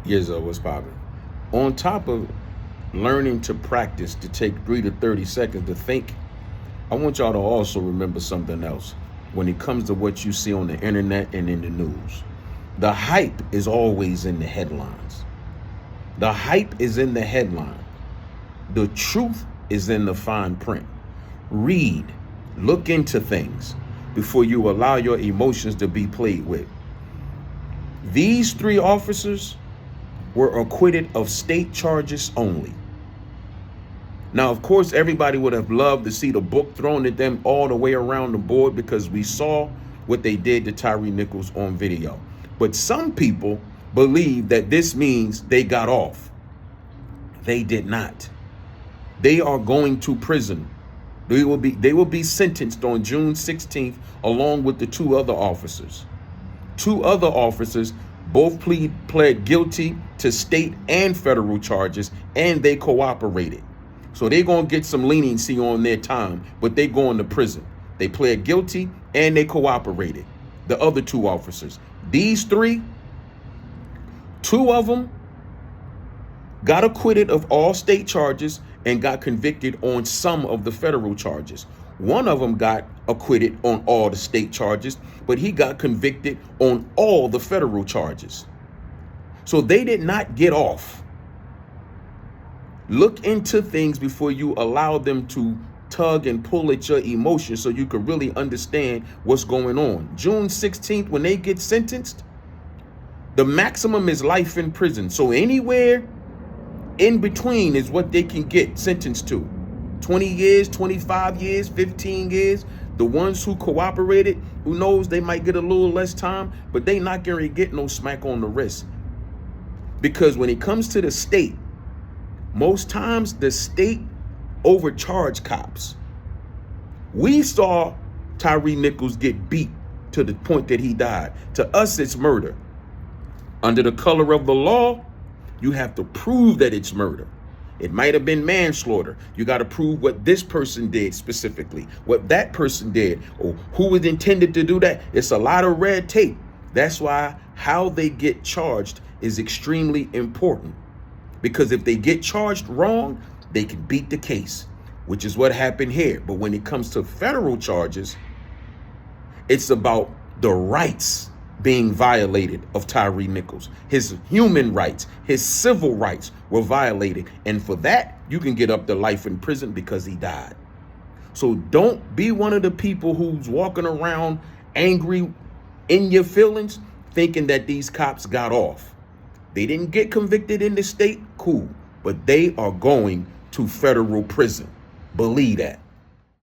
Years old, what's popping? On top of learning to practice to take 3 to 30 seconds to think, I want y'all to also remember something else when it comes to what you see on the internet and in the news. The hype is always in the headlines. The hype is in the headline. The truth is in the fine print. Read, look into things before you allow your emotions to be played with. These 3 officers were acquitted of state charges only. Now, of course, everybody would have loved to see the book thrown at them all the way around the board because we saw what they did to Tyre Nichols on video. But some people believe that this means they got off. They did not. They are going to prison. They will be sentenced on June 16th along with the 2 other officers. 2 other officers both pled guilty to state and federal charges, and they cooperated. So they're going to get some leniency on their time, but they going to prison. They pled guilty and they cooperated. The other 2 officers. These 3, 2 of them got acquitted of all state charges and got convicted on some of the federal charges. One of them got acquitted on all the state charges, but he got convicted on all the federal charges. So they did not get off. Look into things before you allow them to tug and pull at your emotions so you can really understand what's going on. June 16th, when they get sentenced, the maximum is life in prison. So anywhere in between is what they can get sentenced to. 20 years, 25 years, 15 years. The ones who cooperated, who knows, they might get a little less time, but they not going to get no smack on the wrist. Because when it comes to the state, most times the state overcharge cops. We saw Tyre Nichols get beat to the point that he died. To us, it's murder. Under the color of the law, you have to prove that it's murder. It might have been manslaughter. You got to prove what this person did specifically, what that person did, or who was intended to do that. It's a lot of red tape. That's why how they get charged is extremely important. Because if they get charged wrong, they can beat the case, which is what happened here. But when it comes to federal charges, it's about the rights being violated of Tyre Nichols. His human rights, his civil rights were violated. And for that, you can get up to life in prison because he died. So don't be one of the people who's walking around angry in your feelings, thinking that these cops got off. They didn't get convicted in the state, cool, but they are going to federal prison. Believe that.